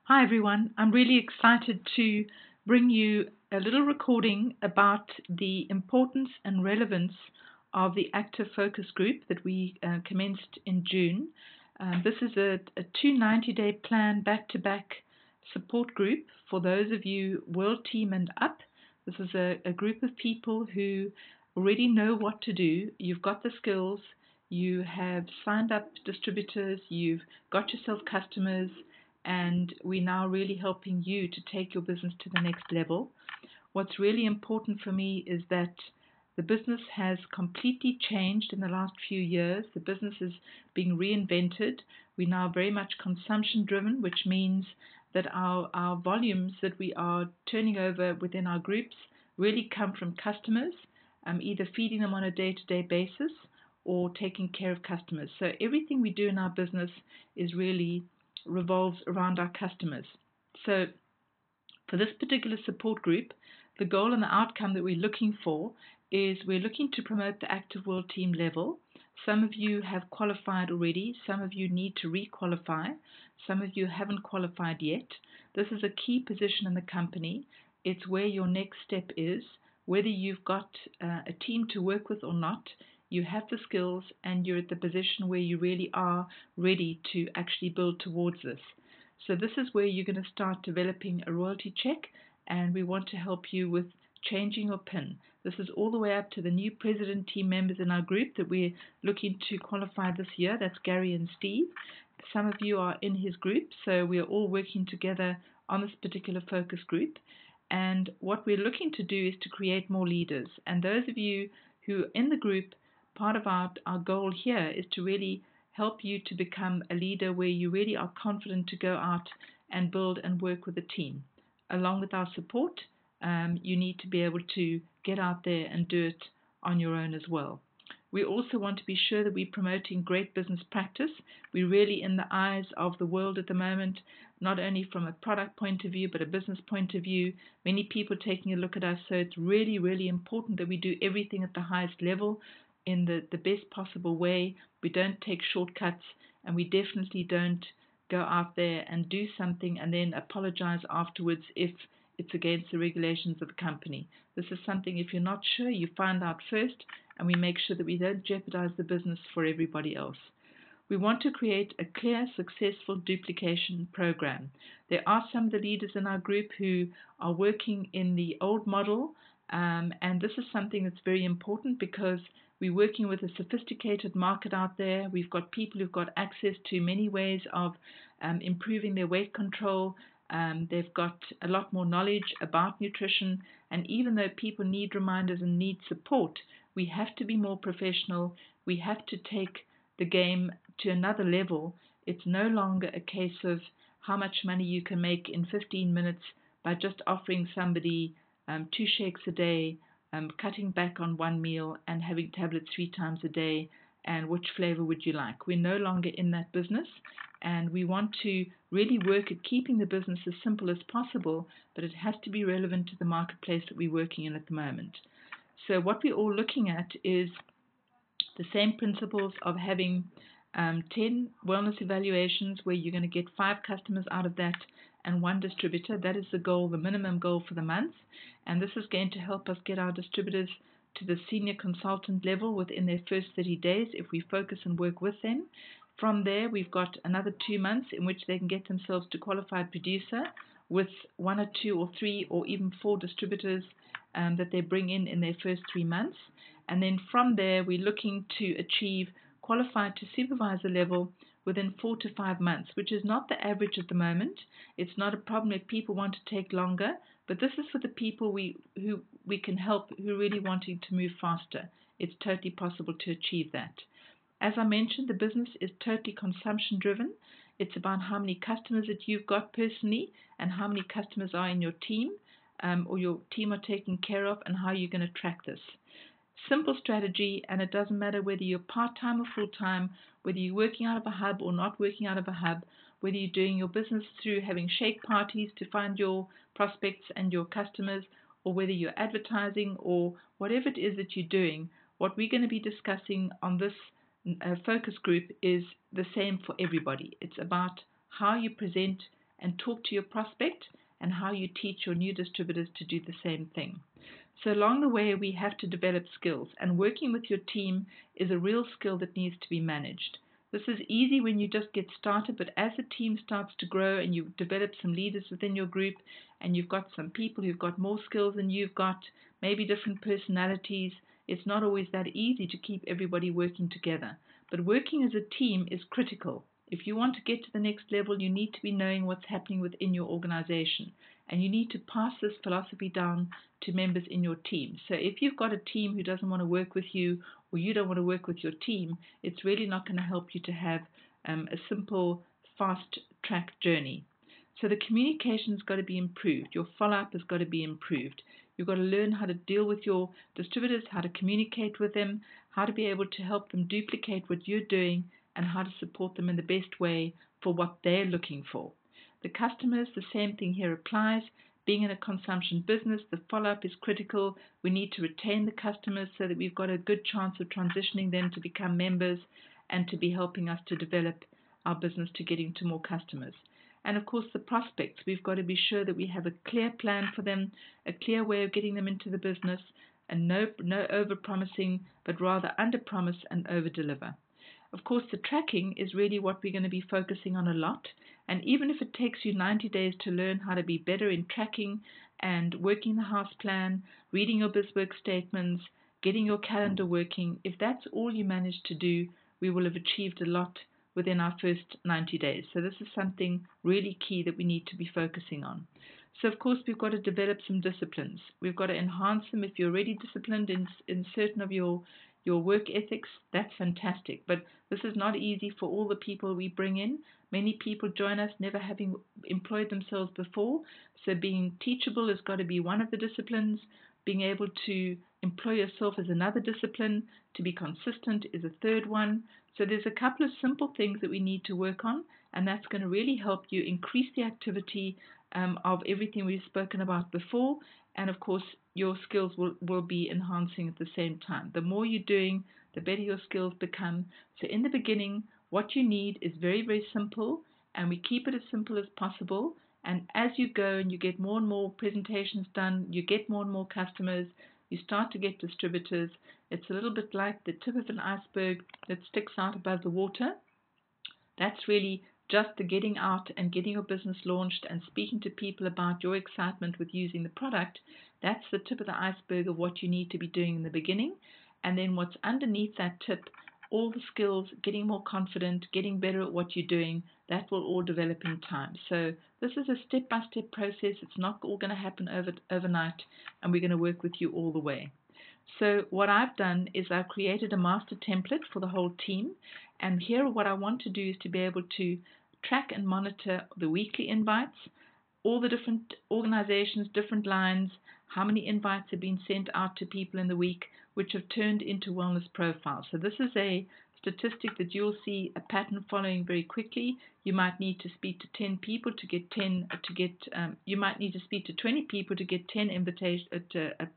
Hi everyone, I'm really excited to bring you a little recording about the importance and relevance of the active focus group that we commenced in June. This is a 290-day plan back-to-back support group for those of you World Team and up. This is a group of people who already know what to do. You've got the skills, you have signed up distributors, you've got yourself customers, and we're now really helping you to take your business to the next level. What's really important for me is that the business has completely changed in the last few years. The business is being reinvented. We're now very much consumption driven, which means that our volumes that we are turning over within our groups really come from customers, either feeding them on a day-to-day basis or taking care of customers. So everything we do in our business is really revolves around our customers. So for this particular support group, the goal and the outcome that we're looking for is we're looking to promote the active world team level. Some of you have qualified already, some of you need to re-qualify, some of you haven't qualified yet. This is a key position in the company. It's where your next step is, whether you've got a team to work with or not. You have the skills and you're at the position where you really are ready to actually build towards this. So this is where you're going to start developing a royalty check, and we want to help you with changing your PIN. This is all the way up to the new president team members in our group that we're looking to qualify this year. That's Gary and Steve. Some of you are in his group, so we're all working together on this particular focus group. And what we're looking to do is to create more leaders. And those of you who are in the group, part of our goal here is to really help you to become a leader where you really are confident to go out and build and work with a team. Along with our support, you need to be able to get out there and do it on your own as well. We also want to be sure that we're promoting great business practice. We're really in the eyes of the world at the moment, not only from a product point of view, but a business point of view. Many people taking a look at us, so it's really, really important that we do everything at the highest level in the best possible way. We don't take shortcuts, and we definitely don't go out there and do something and then apologize afterwards if it's against the regulations of the company. This is something, if you're not sure, you find out first, and we make sure that we don't jeopardize the business for everybody else. We want to create a clear, successful duplication program. There are some of the leaders in our group who are working in the old model, and this is something that's very important because we're working with a sophisticated market out there. We've got people who've got access to many ways of improving their weight control. They've got a lot more knowledge about nutrition, and even though people need reminders and need support, we have to be more professional. We have to take the game to another level. It's no longer a case of how much money you can make in 15 minutes by just offering somebody 2 shakes a day, cutting back on one meal and having tablets 3 times a day, and which flavor would you like. We're no longer in that business, and we want to really work at keeping the business as simple as possible, but it has to be relevant to the marketplace that we're working in at the moment. So what we're all looking at is the same principles of having 10 wellness evaluations where you're going to get 5 customers out of that and 1 distributor. That is the goal, the minimum goal for the month, and this is going to help us get our distributors to the senior consultant level within their first 30 days if we focus and work with them. From there, we've got another 2 months in which they can get themselves to qualified producer with 1 or 2 or 3 or even 4 distributors that they bring in their first 3 months. And then from there, we're looking to achieve qualified to supervisor level within 4 to 5 months, which is not the average at the moment. It's not a problem if people want to take longer, but this is for the people who we can help who are really wanting to move faster. It's totally possible to achieve that. As I mentioned, the business is totally consumption driven. It's about how many customers that you've got personally and how many customers are in your team or your team are taking care of, and how you're going to track this. Simple strategy, and it doesn't matter whether you're part-time or full-time, whether you're working out of a hub or not working out of a hub, whether you're doing your business through having shake parties to find your prospects and your customers, or whether you're advertising or whatever it is that you're doing. What we're going to be discussing on this focus group is the same for everybody. It's about how you present and talk to your prospect, and how you teach your new distributors to do the same thing. So along the way, we have to develop skills, and working with your team is a real skill that needs to be managed. This is easy when you just get started, but as the team starts to grow and you develop some leaders within your group, and you've got some people who've got more skills than you've got, maybe different personalities, it's not always that easy to keep everybody working together. But working as a team is critical. If you want to get to the next level, you need to be knowing what's happening within your organization, and you need to pass this philosophy down to members in your team. So if you've got a team who doesn't want to work with you, or you don't want to work with your team, it's really not going to help you to have a simple, fast track journey. So the communication's got to be improved. Your follow-up has got to be improved. You've got to learn how to deal with your distributors, how to communicate with them, how to be able to help them duplicate what you're doing, and how to support them in the best way for what they're looking for. The customers, the same thing here applies. Being in a consumption business, the follow-up is critical. We need to retain the customers so that we've got a good chance of transitioning them to become members and to be helping us to develop our business to getting to more customers. And of course, the prospects, we've got to be sure that we have a clear plan for them, a clear way of getting them into the business, and no over-promising, but rather under-promise and over-deliver. Of course, the tracking is really what we're going to be focusing on a lot. And even if it takes you 90 days to learn how to be better in tracking and working the house plan, reading your BizWork statements, getting your calendar working, if that's all you manage to do, we will have achieved a lot within our first 90 days. So this is something really key that we need to be focusing on. So of course, we've got to develop some disciplines. We've got to enhance them. If you're already disciplined in certain of your work ethics, that's fantastic. But this is not easy for all the people we bring in. Many people join us never having employed themselves before. So being teachable has got to be one of the disciplines. Being able to employ yourself is another discipline. To be consistent is a third one. So there's a couple of simple things that we need to work on, and that's going to really help you increase the activity of everything we've spoken about before. And of course, your skills will be enhancing at the same time. The more you're doing, the better your skills become. So in the beginning, what you need is very, very simple, and we keep it as simple as possible. And as you go and you get more and more presentations done, you get more and more customers, you start to get distributors. It's a little bit like the tip of an iceberg that sticks out above the water. That's really just the getting out and getting your business launched and speaking to people about your excitement with using the product. That's the tip of the iceberg of what you need to be doing in the beginning. And then what's underneath that tip, all the skills, getting more confident, getting better at what you're doing, that will all develop in time. So this is a step-by-step process. It's not all going to happen overnight, and we're going to work with you all the way. So what I've done is I've created a master template for the whole team. And here what I want to do is to be able to track and monitor the weekly invites, all the different organizations, different lines, how many invites have been sent out to people in the week, which have turned into wellness profiles. So this is a statistic that you'll see a pattern following very quickly. You might need to speak to 10 people to get you might need to speak to 20 people to get 10 invitations a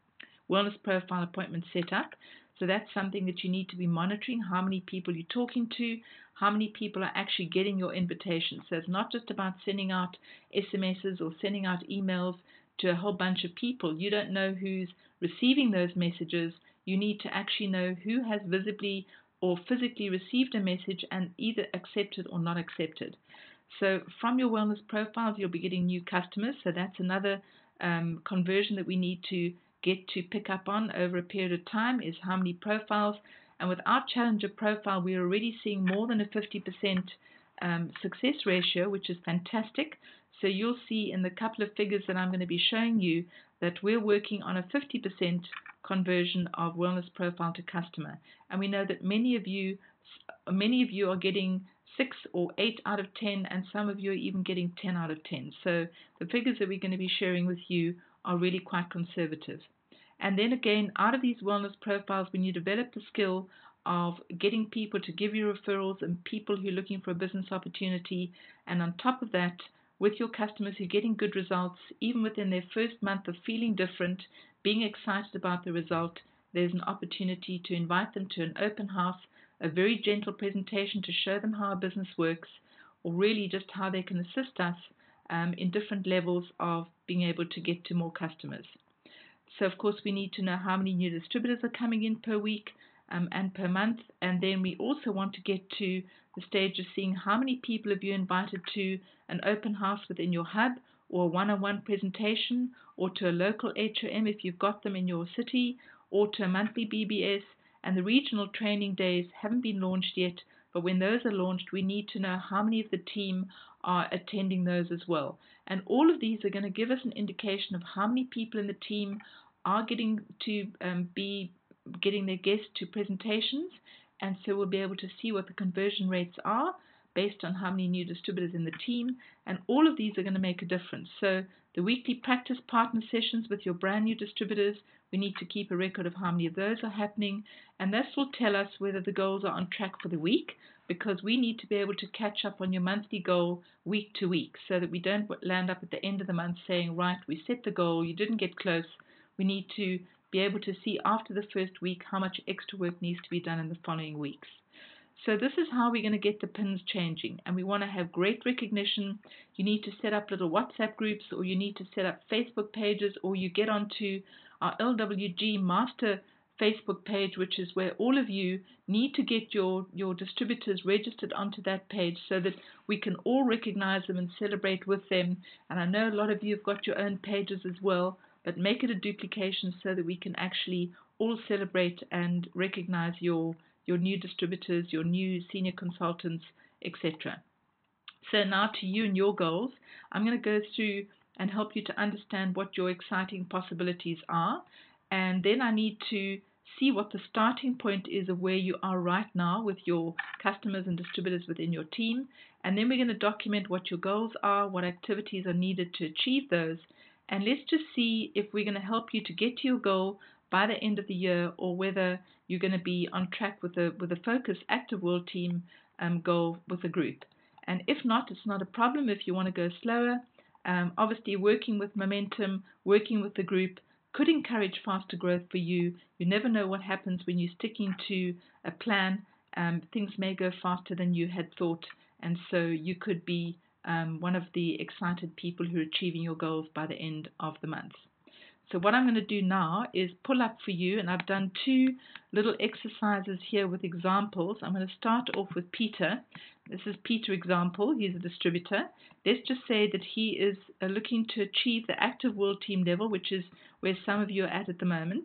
wellness profile appointments set up. So that's something that you need to be monitoring, how many people you're talking to, how many people are actually getting your invitations. So it's not just about sending out SMSs or sending out emails to a whole bunch of people. You don't know who's receiving those messages. You need to actually know who has visibly or physically received a message and either accepted or not accepted. So from your wellness profiles, you'll be getting new customers. So that's another conversion that we need to get to pick up on over a period of time, is how many profiles. And with our Challenger profile, we're already seeing more than a 50% success ratio, which is fantastic. So you'll see in the couple of figures that I'm going to be showing you that we're working on a 50% conversion of wellness profile to customer. And we know that many of you are getting 6 or 8 out of 10, and some of you are even getting 10 out of 10. So the figures that we're going to be sharing with you are really quite conservative. And then again, out of these wellness profiles, when you develop the skill of getting people to give you referrals and people who are looking for a business opportunity, and on top of that, with your customers who are getting good results, even within their first month of feeling different, being excited about the result, there's an opportunity to invite them to an open house, a very gentle presentation to show them how our business works, or really just how they can assist us in different levels of being able to get to more customers. So, of course, we need to know how many new distributors are coming in per week and per month. And then we also want to get to the stage of seeing how many people have you invited to an open house within your hub, or a one-on-one presentation, or to a local HOM if you've got them in your city, or to a monthly BBS. And the regional training days haven't been launched yet, but when those are launched, we need to know how many of the team are attending those as well. And all of these are going to give us an indication of how many people in the team are getting to be getting their guests to presentations, and so we'll be able to see what the conversion rates are based on how many new distributors in the team, and all of these are going to make a difference. So the weekly practice partner sessions with your brand new distributors, we need to keep a record of how many of those are happening, and this will tell us whether the goals are on track for the week, because we need to be able to catch up on your monthly goal week to week so that we don't land up at the end of the month saying, right, we set the goal, you didn't get close. We need to be able to see after the first week how much extra work needs to be done in the following weeks. So this is how we're going to get the pins changing, and we want to have great recognition. You need to set up little WhatsApp groups, or you need to set up Facebook pages, or you get onto our LWG master Facebook page, which is where all of you need to get your distributors registered onto that page so that we can all recognize them and celebrate with them. And I know a lot of you have got your own pages as well, but make it a duplication so that we can actually all celebrate and recognize your new distributors, your new senior consultants, etc. So now to you and your goals. I'm going to go through and help you to understand what your exciting possibilities are, and then I need to see what the starting point is of where you are right now with your customers and distributors within your team, and then we're going to document what your goals are, what activities are needed to achieve those, and let's just see if we're going to help you to get to your goal by the end of the year, or whether you're going to be on track with a focus active world team goal with a group. And if not, it's not a problem if you want to go slower. Obviously, working with momentum, working with the group could encourage faster growth for you. You never know what happens when you're sticking to a plan. Things may go faster than you had thought, and so you could be one of the excited people who are achieving your goals by the end of the month. So what I'm going to do now is pull up for you, and I've done two little exercises here with examples. I'm going to start off with Peter. This is Peter example. He's a distributor. Let's just say that he is looking to achieve the active world team level, which is where some of you are at the moment.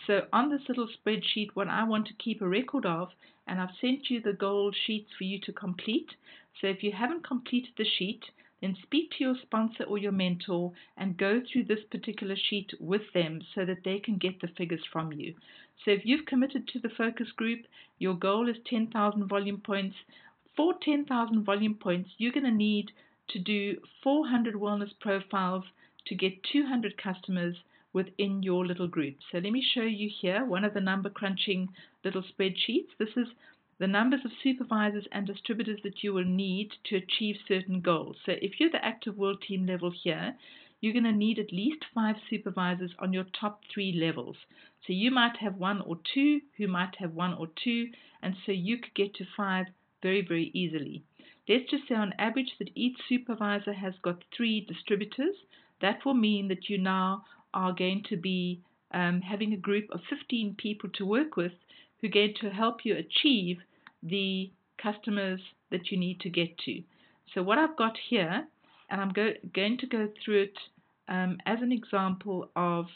So on this little spreadsheet, what I want to keep a record of, and I've sent you the goal sheets for you to complete. So if you haven't completed the sheet, then speak to your sponsor or your mentor and go through this particular sheet with them so that they can get the figures from you. So if you've committed to the focus group, your goal is 10,000 volume points. For 10,000 volume points, you're going to need to do 400 wellness profiles to get 200 customers within your little group. So let me show you here one of the number crunching little spreadsheets. This is the numbers of supervisors and distributors that you will need to achieve certain goals. So if you're the active world team level here, you're going to need at least 5 supervisors on your top 3 levels. So you might have 1 or 2 who might have 1 or 2, and so you could get to 5 very, very easily. Let's just say on average that each supervisor has got 3 distributors. That will mean that you now are going to be having a group of 15 people to work with who are going to help you achieve the customers that you need to get to. So what I've got here, and I'm going to go through it as an example of